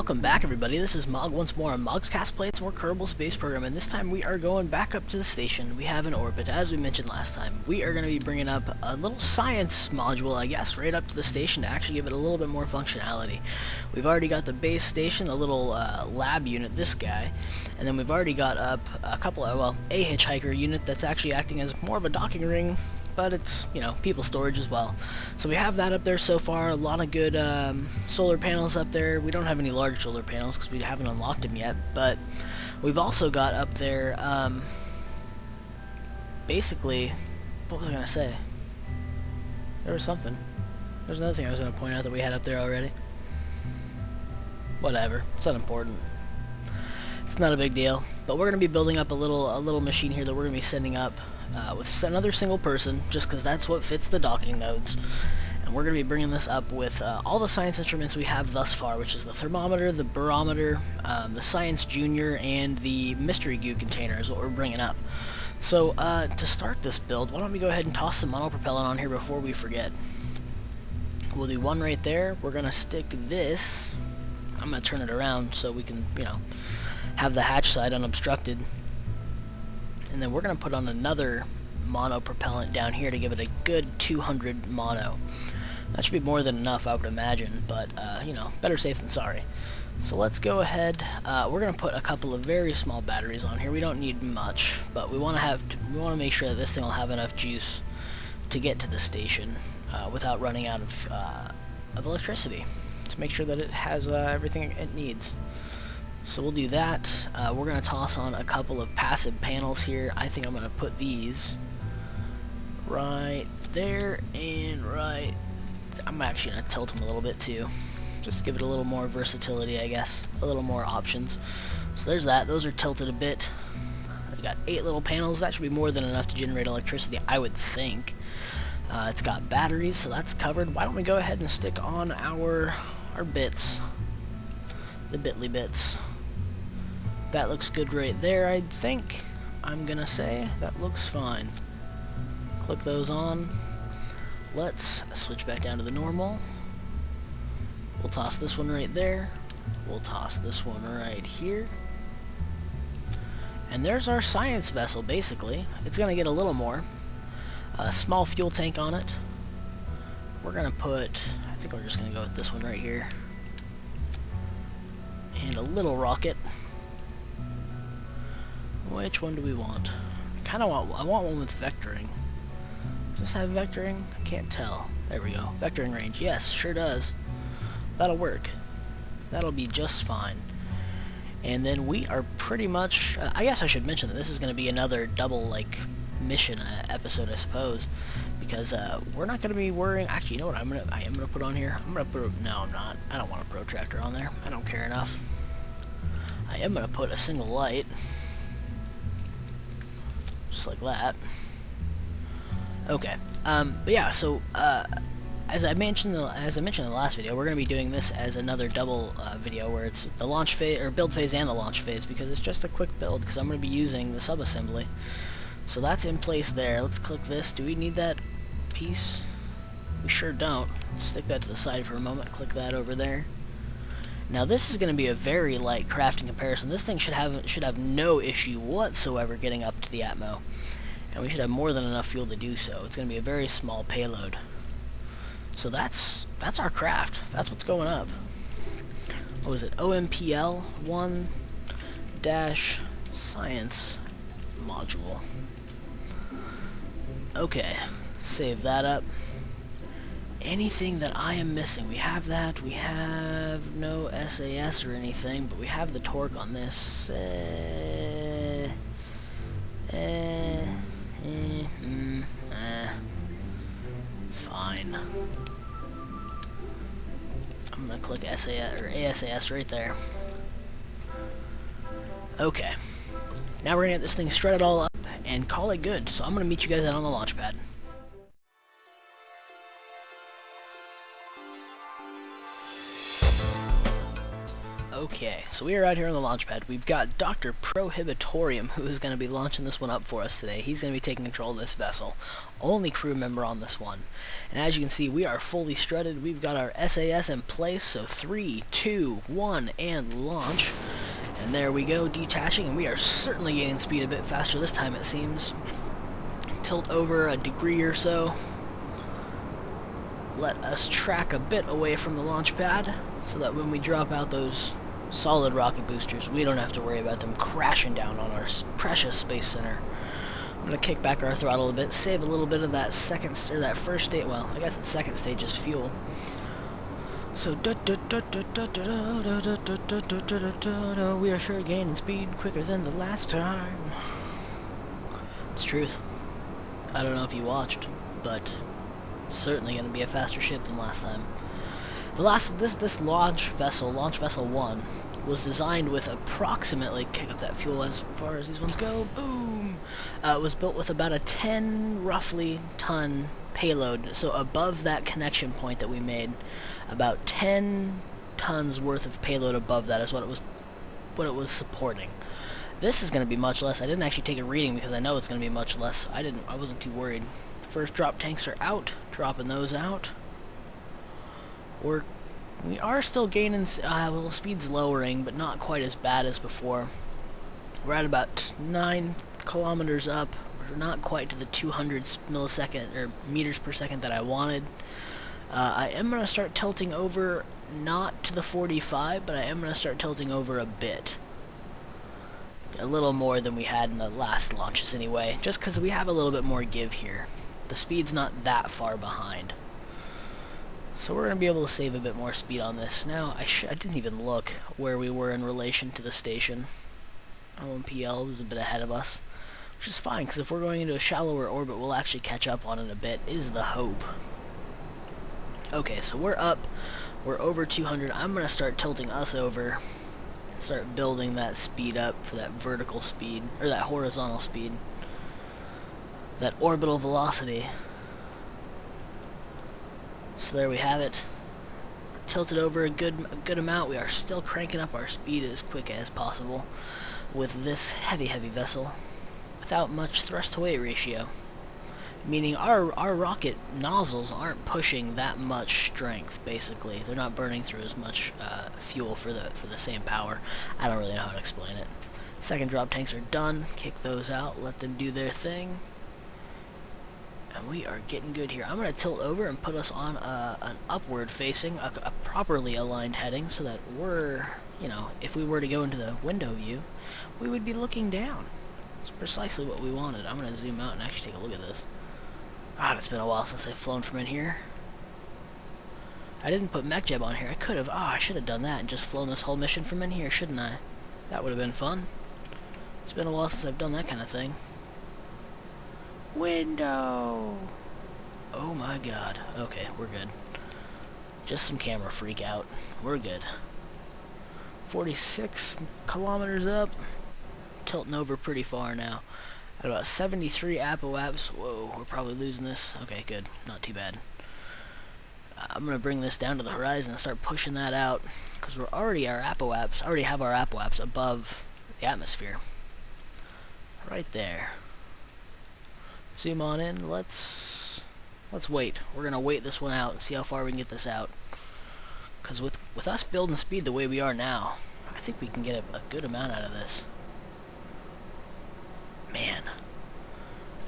welcome back everybody. This is Mog once more on Mog's Cast Play. It's more Kerbal Space Program, and this time we are going back up to the station. We have an orbit, as we mentioned last time. We are going to be bringing up a little science module, I guess, right up to the station to actually give it a little bit more functionality. We've already got the base station, the little lab unit, this guy, and then we've already got up a couple of, well, a Hitchhiker unit that's actually acting as more of a docking ring, but it's, you know, people storage as well. So we have that up there so far. A lot of good solar panels up there. We don't have any large solar panels because we haven't unlocked them yet, but we've also got up there, basically, what was I going to say? There was something. There's another thing I was going to point out that we had up there already. Whatever. It's not important. It's not a big deal. But we're going to be building up a little machine here that we're going to be sending up with another single person, just because that's what fits the docking nodes. And we're going to be bringing this up with all the science instruments we have thus far, which is the thermometer, the barometer, the Science Junior, and the mystery goo container is what we're bringing up. So to start this build, why don't we go ahead and toss some monopropellant on here before we forget. We'll do one right there. We're going to stick this, I'm going to turn it around so we can, you know, have the hatch side unobstructed. And then we're going to put on another mono propellant down here to give it a good 200 mono. That should be more than enough, I would imagine, but, you know, better safe than sorry. So let's go ahead. We're going to put a couple of very small batteries on here. We don't need much, but we want to make sure that this thing will have enough juice to get to the station without running out of electricity, to make sure that it has everything it needs. So we'll do that. We're going to toss on a couple of passive panels here. I think I'm going to put these right there and right... I'm actually going to tilt them a little bit too, just to give it a little more versatility, I guess. A little more options. So there's that. Those are tilted a bit. We got 8 little panels. That should be more than enough to generate electricity, I would think. It's got batteries, so that's covered. Why don't we go ahead and stick on our bits. The bitly bits. That looks good right there, I think. I'm gonna say that looks fine. Click those on. Let's switch back down to the normal. We'll toss this one right there. We'll toss this one right here. And there's our science vessel, basically. It's gonna get a little more. A small fuel tank on it. We're gonna put, I think we're just gonna go with this one right here. And a little rocket. Which one do we want? I want one with vectoring. Does this have vectoring? I can't tell. There we go. Vectoring range. Yes, sure does. That'll work. That'll be just fine. And then we are pretty much... I guess I should mention that this is going to be another double, like, mission episode, I suppose. Because we're not going to be worrying... Actually, you know what I am going to put on here? I'm going to put... No, I'm not. I don't want a protractor on there. I don't care enough. I am going to put a single light. Just like that. Okay. But yeah, so as I mentioned in the last video, we're going to be doing this as another double video where it's the launch phase, or build phase and the launch phase, because it's just a quick build, because I'm going to be using the subassembly. So that's in place there. Let's click this. Do we need that piece? We sure don't. Let's stick that to the side for a moment. Click that over there. Now this is going to be a very light craft in comparison. This thing should have no issue whatsoever getting up to the atmo, and we should have more than enough fuel to do so. It's going to be a very small payload. So that's our craft. That's what's going up. What was it? OMPL 1-Science module. Okay, save that up. Anything that I am missing? We have that. We have no SAS or anything, but we have the torque on this. Fine. I'm gonna click SAS or ASAS right there. Okay. Now we're gonna get this thing strutted all up and call it good. So I'm gonna meet you guys out on the launch pad. Okay, so we are out here on the launch pad. We've got Dr. Prohibitorium, who is going to be launching this one up for us today. He's going to be taking control of this vessel. Only crew member on this one. And as you can see, we are fully strutted. We've got our SAS in place, so 3, 2, 1, and launch. And there we go, detaching, and we are certainly gaining speed a bit faster this time, it seems. Tilt over a degree or so. Let us track a bit away from the launch pad, so that when we drop out those solid rocket boosters, we don't have to worry about them crashing down on our precious space center. I'm gonna kick back our throttle a bit, save a little bit of that that first stage. Well, I guess it's second stage's fuel. So we are sure gaining speed quicker than the last time. It's truth. I don't know if you watched, but it's certainly gonna be a faster ship than last time. This launch vessel 1, was designed with approximately, kick up that fuel as far as these ones go, boom! It was built with about a 10, roughly, ton payload, so above that connection point that we made, about 10 tons worth of payload above that is what it was supporting. This is going to be much less. I didn't actually take a reading because I know it's going to be much less. I wasn't too worried. First drop tanks are out, dropping those out. We are still gaining, well, speed's lowering, but not quite as bad as before. We're at about 9 kilometers up. We're not quite to the 200 millisecond or meters per second that I wanted. I am going to start tilting over, not to the 45, but I am going to start tilting over a bit. A little more than we had in the last launches anyway, just because we have a little bit more give here. The speed's not that far behind. So we're going to be able to save a bit more speed on this. Now, I didn't even look where we were in relation to the station. OMPL was a bit ahead of us, which is fine, because if we're going into a shallower orbit, we'll actually catch up on it a bit, is the hope. Okay, so we're up. We're over 200. I'm going to start tilting us over and start building that speed up for that vertical speed, or that horizontal speed. That orbital velocity. So there we have it. Tilted over a good amount. We are still cranking up our speed as quick as possible with this heavy vessel without much thrust to weight ratio, meaning our rocket nozzles aren't pushing that much strength. Basically, they're not burning through as much fuel for the same power. I don't really know how to explain it. Second drop tanks are done. Kick those out. Let them do their thing. And we are getting good here. I'm going to tilt over and put us on an upward facing, a properly aligned heading, so that we're, you know, if we were to go into the window view, we would be looking down. It's precisely what we wanted. I'm going to zoom out and actually take a look at this. God, it's been a while since I've flown from in here. I didn't put MechJeb on here. I could have. I should have done that and just flown this whole mission from in here, shouldn't I? That would have been fun. It's been a while since I've done that kind of thing. Window! Oh my god. Okay, we're good. Just some camera freak out. We're good. 46 kilometers up. Tilting over pretty far now. At about 73 apoaps. Whoa, we're probably losing this. Okay, good. Not too bad. I'm going to bring this down to the horizon and start pushing that out, because we're already already have our apoaps above the atmosphere. Right there. Zoom on in. Let's wait. We're gonna wait this one out and see how far we can get this out. Because with us building speed the way we are now, I think we can get a good amount out of this. Man,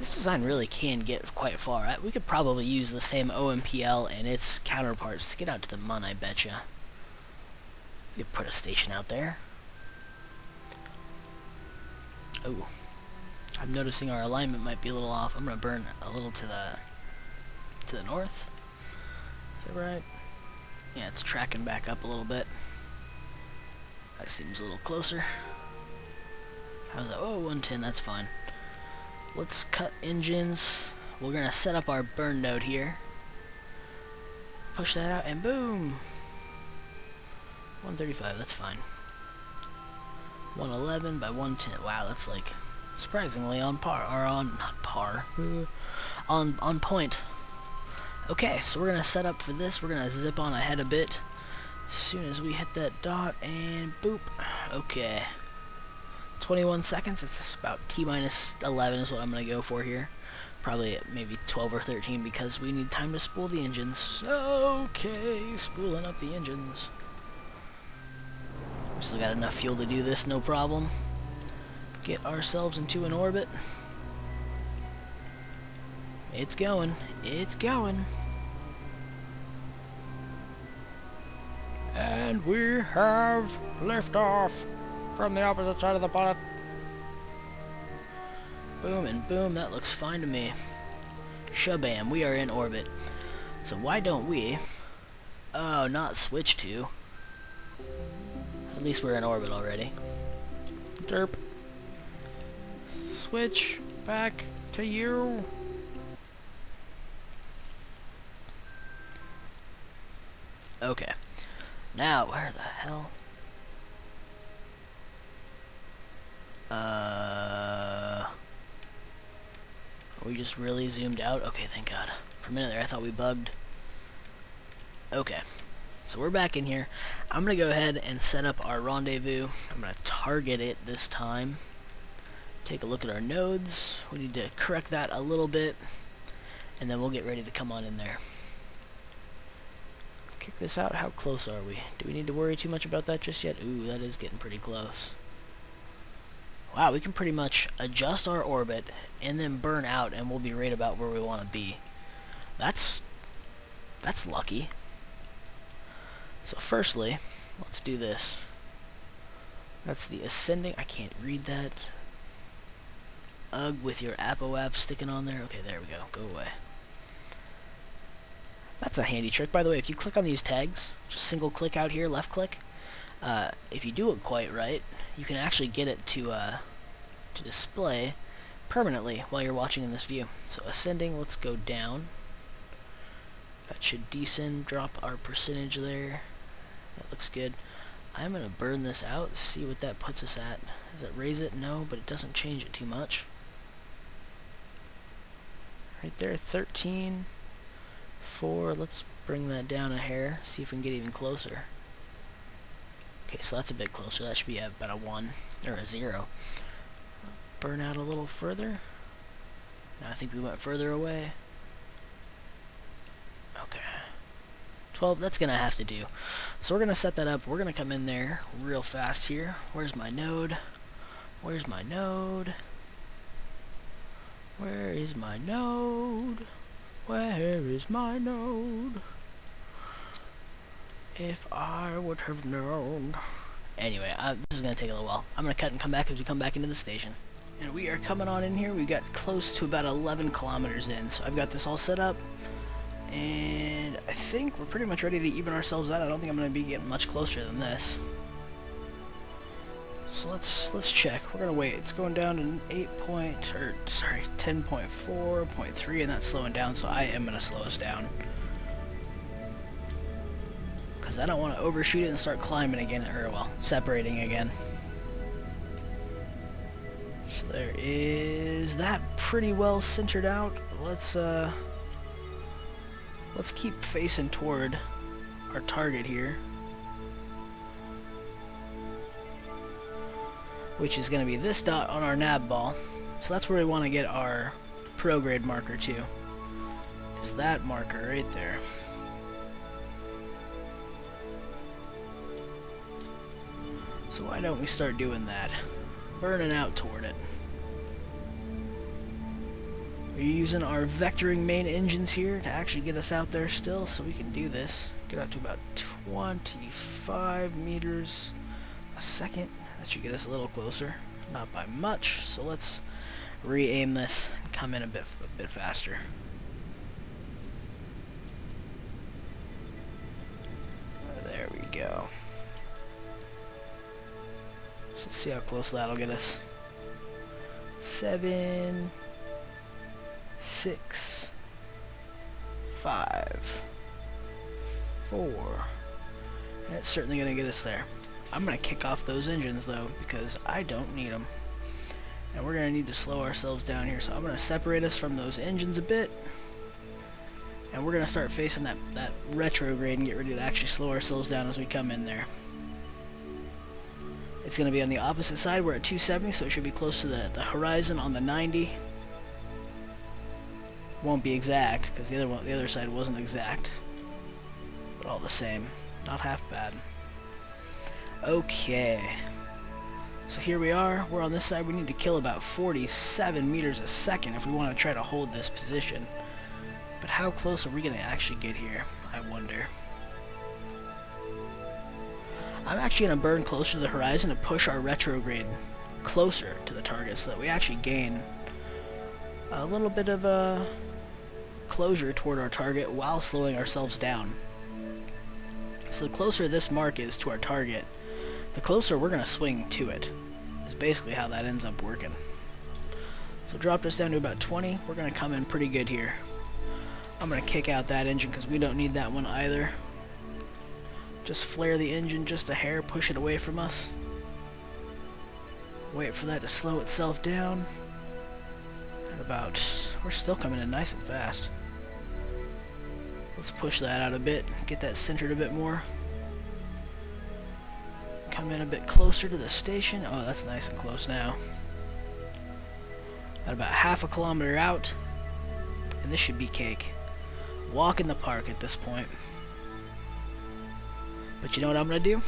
this design really can get quite far. We could probably use the same OMPL and its counterparts to get out to the Mun, I betcha. We could put a station out there. Oh. I'm noticing our alignment might be a little off. I'm going to burn a little to the north. Is that right? Yeah, it's tracking back up a little bit. That seems a little closer. How's that? Oh, 110, that's fine. Let's cut engines. We're going to set up our burn node here. Push that out, and boom! 135, that's fine. 111 by 110. Wow, that's like surprisingly on par, or not par, on point. Okay, so we're gonna set up for this. We're gonna zip on ahead a bit. As soon as we hit that dot, and boop. Okay. 21 seconds, it's about T-minus 11 is what I'm going to go for here. Probably maybe 12 or 13 because we need time to spool the engines. Okay, spooling up the engines. We still got enough fuel to do this, no problem. Get ourselves into an orbit. It's going. It's going. And we have liftoff from the opposite side of the planet. Boom and boom, that looks fine to me. Shabam, we are in orbit. So why don't we... Oh, not switch to. At least we're in orbit already. Derp. Switch back to you. Okay. Now, where the hell? We just really zoomed out? Okay, thank God. For a minute there, I thought we bugged. Okay. So we're back in here. I'm going to go ahead and set up our rendezvous. I'm going to target it this time. Take a look at our nodes. We need to correct that a little bit. And then we'll get ready to come on in there. Kick this out. How close are we? Do we need to worry too much about that just yet? Ooh, that is getting pretty close. Wow, we can pretty much adjust our orbit and then burn out and we'll be right about where we want to be. That's lucky. So firstly, let's do this. That's the ascending. I can't read that. Ugh, with your app sticking on there. Okay, there we go. Go away. That's a handy trick, by the way. If you click on these tags, just single click out here, left click. If you do it quite right, you can actually get it to display permanently while you're watching in this view. So ascending, let's go down. That should descend, drop our percentage there. That looks good. I'm going to burn this out, see what that puts us at. Does it raise it? No, but it doesn't change it too much. Right there, 13, 4. Let's bring that down a hair, see if we can get even closer. Okay, so that's a bit closer. That should be about a 1 or a 0. Burn out a little further. Now I think we went further away. Okay. 12, that's going to have to do. So we're going to set that up. We're going to come in there real fast here. Where's my node? Where's my node? Where is my node? Where is my node? If I would have known. Anyway, this is going to take a little while. I'm going to cut and come back as we come back into the station. And we are coming on in here. We got close to about 11 kilometers in. So I've got this all set up. And I think we're pretty much ready to even ourselves out. I don't think I'm going to be getting much closer than this. So let's check. We're going to wait. It's going down to 10.4.3, and that's slowing down, so I am going to slow us down. Because I don't want to overshoot it and start climbing again, or, well, separating again. So there is that pretty well centered out. Let's keep facing toward our target here, which is going to be this dot on our nav ball. So that's where we want to get our prograde marker to. Is that marker right there. So why don't we start doing that? Burning out toward it. We're using our vectoring main engines here to actually get us out there still, so we can do this. Get out to about 25 meters a second. That should get us a little closer. Not by much, so let's re-aim this and come in a bit faster. There we go. So let's see how close that'll get us. 7, 6, 5, 4. And it's certainly going to get us there. I'm going to kick off those engines though, because I don't need them. And we're going to need to slow ourselves down here. So I'm going to separate us from those engines a bit. And we're going to start facing that retrograde and get ready to actually slow ourselves down as we come in there. It's going to be on the opposite side. We're at 270, so it should be close to the horizon on the 90. Won't be exact, because the other side wasn't exact. But all the same, not half bad. Okay. So here we are. We're on this side. We need to kill about 47 meters a second if we want to try to hold this position. But how close are we going to actually get here, I wonder. I'm actually going to burn closer to the horizon to push our retrograde closer to the target so that we actually gain a little bit of a closure toward our target while slowing ourselves down. So the closer this mark is to our target, the closer we're going to swing to it. Is basically how that ends up working. So dropped us down to about 20. We're going to come in pretty good here. I'm going to kick out that engine because we don't need that one either. Just flare the engine just a hair, push it away from us. Wait for that to slow itself down. And about, we're still coming in nice and fast. Let's push that out a bit, get that centered a bit more. Come in a bit closer to the station. Oh, that's nice and close now. At about half a kilometer out, and this should be cake. Walk in the park at this point. But you know what I'm gonna do?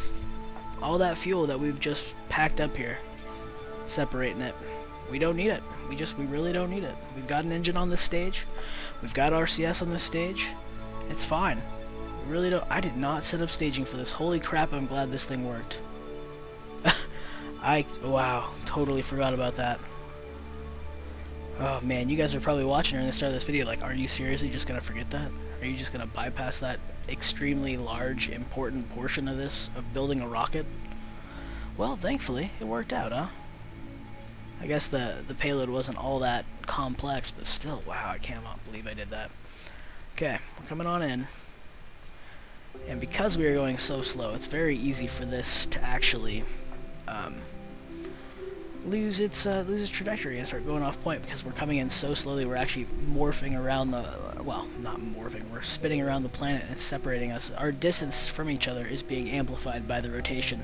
All that fuel that we've just packed up here, separating it, we don't need it. We really don't need it. We've got an engine on this stage. We've got RCS on this stage. It's fine. We really don't. I did not set up staging for this. Holy crap, I'm glad this thing worked. Wow, totally forgot about that. Oh man, you guys are probably watching during the start of this video like, are you seriously just gonna forget that? Are you just gonna bypass that extremely large, important portion of this, of building a rocket? Well, thankfully, it worked out, huh? I guess the payload wasn't all that complex, but still, wow, I cannot believe I did that. Okay, we're coming on in. And because we are going so slow, it's very easy for this to actually lose its trajectory and start going off point because we're coming in so slowly. We're actually morphing around the, well, not morphing, we're spinning around the planet and it's separating us. Our distance from each other is being amplified by the rotation.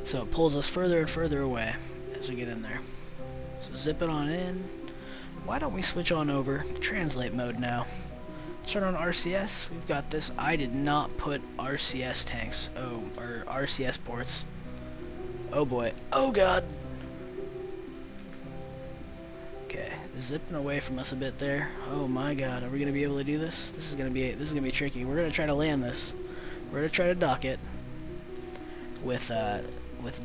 So it pulls us further and further away as we get in there. So zip it on in. Why don't we switch on over to translate mode now? Let's turn on RCS. We've got this. I did not put RCS tanks. Oh, or RCS ports. Oh boy. Oh god. Okay, zipping away from us a bit there. Oh my god, are we gonna be able to do this? This is gonna be tricky. We're gonna try to land this. We're gonna try to dock it with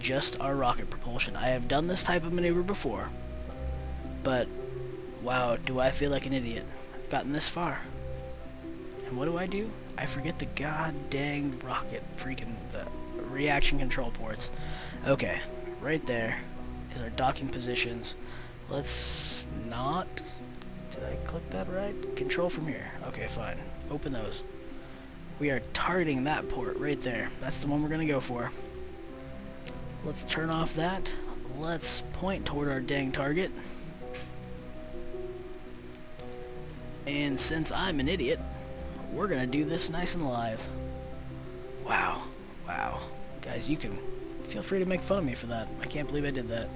just our rocket propulsion. I have done this type of maneuver before, but wow, do I feel like an idiot. I've gotten this far. And what do? I forget the god dang rocket freaking the reaction control ports. Okay, right there is our docking positions. Let's not... Did I click that right? Control from here. Okay, fine. Open those. We are targeting that port right there. That's the one we're going to go for. Let's turn off that. Let's point toward our dang target. And since I'm an idiot, we're going to do this nice and live. Wow. Wow. Guys, you can feel free to make fun of me for that. I can't believe I did that.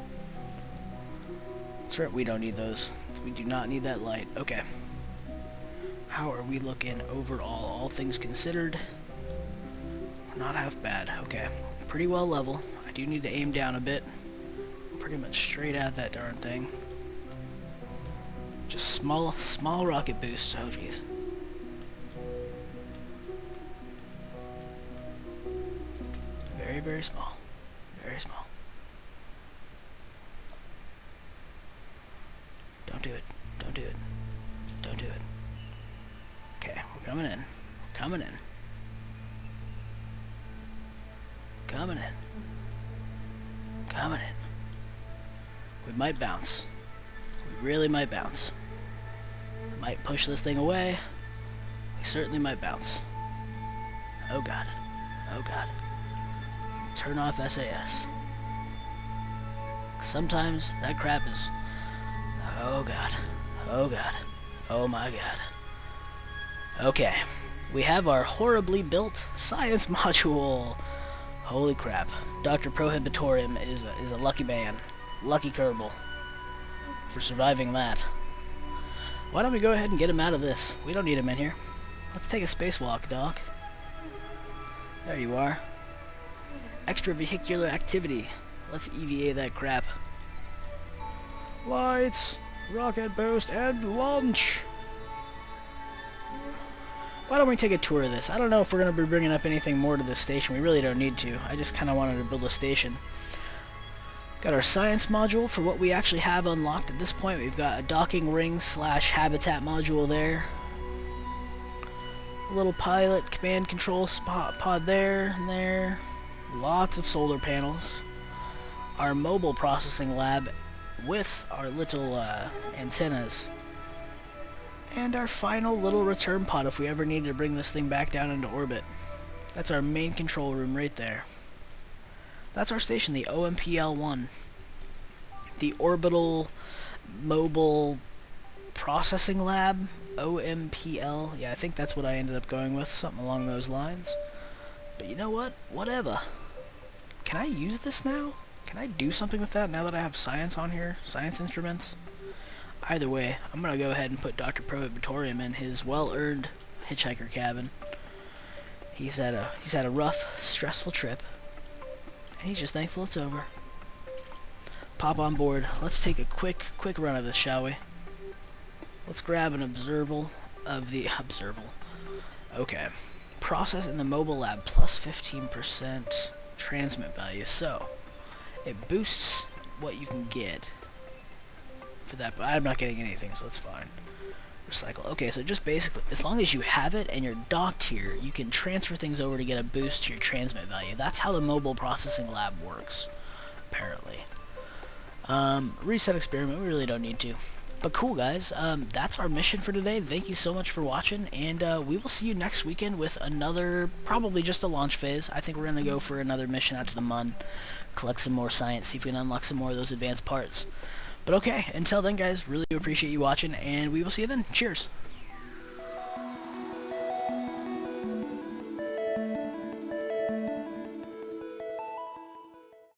That's right, we don't need those. We do not need that light. Okay. How are we looking overall, all things considered? Not half bad. Okay. Pretty well level. I do need to aim down a bit. Pretty much straight at that darn thing. Just small rocket boosts. Oh, jeez. Very, very small. Very small. Don't do it. Don't do it. Don't do it. Okay, we're coming in. Coming in. Coming in. Coming in. We might bounce. We really might bounce. Might push this thing away. We certainly might bounce. Oh god. Oh god. Turn off SAS. Sometimes that crap is... Oh god. Oh god. Oh my god. Okay, we have our horribly built science module. Holy crap. Dr. Prohibitorium is a lucky man. Lucky Kerbal. For surviving that. Why don't we go ahead and get him out of this? We don't need him in here. Let's take a spacewalk, Doc. There you are. Extravehicular activity. Let's EVA that crap. Lights, rocket boost, and launch! Why don't we take a tour of this? I don't know if we're going to be bringing up anything more to this station. We really don't need to. I just kind of wanted to build a station. Got our science module for what we actually have unlocked at this point. We've got a docking ring / habitat module there. A little pilot command control pod there and there. Lots of solar panels. Our mobile processing lab with our little antennas. And our final little return pod if we ever need to bring this thing back down into orbit. That's our main control room right there. That's our station, the OMPL-1. The Orbital Mobile Processing Lab, OMPL. Yeah, I think that's what I ended up going with, something along those lines. But you know what? Whatever. Can I use this now? Can I do something with that now that I have science on here? Science instruments? Either way, I'm going to go ahead and put Dr. Prohibitorium in his well-earned hitchhiker cabin. He's had a rough, stressful trip, and he's just thankful it's over. Pop on board. Let's take a quick run of this, shall we? Let's grab an observal of the observal. Okay. Process in the mobile lab plus 15% transmit value. So, it boosts what you can get for that, but I'm not getting anything, so that's fine. Recycle. Okay, so just basically, as long as you have it and you're docked here, you can transfer things over to get a boost to your transmit value. That's how the mobile processing lab works, apparently. Reset experiment, we really don't need to. But cool, guys, that's our mission for today. Thank you so much for watching, and we will see you next weekend with another, probably just a launch phase. I think we're going to go for another mission out to the Mun, collect some more science, see if we can unlock some more of those advanced parts. But okay, until then, guys, really appreciate you watching, and we will see you then. Cheers!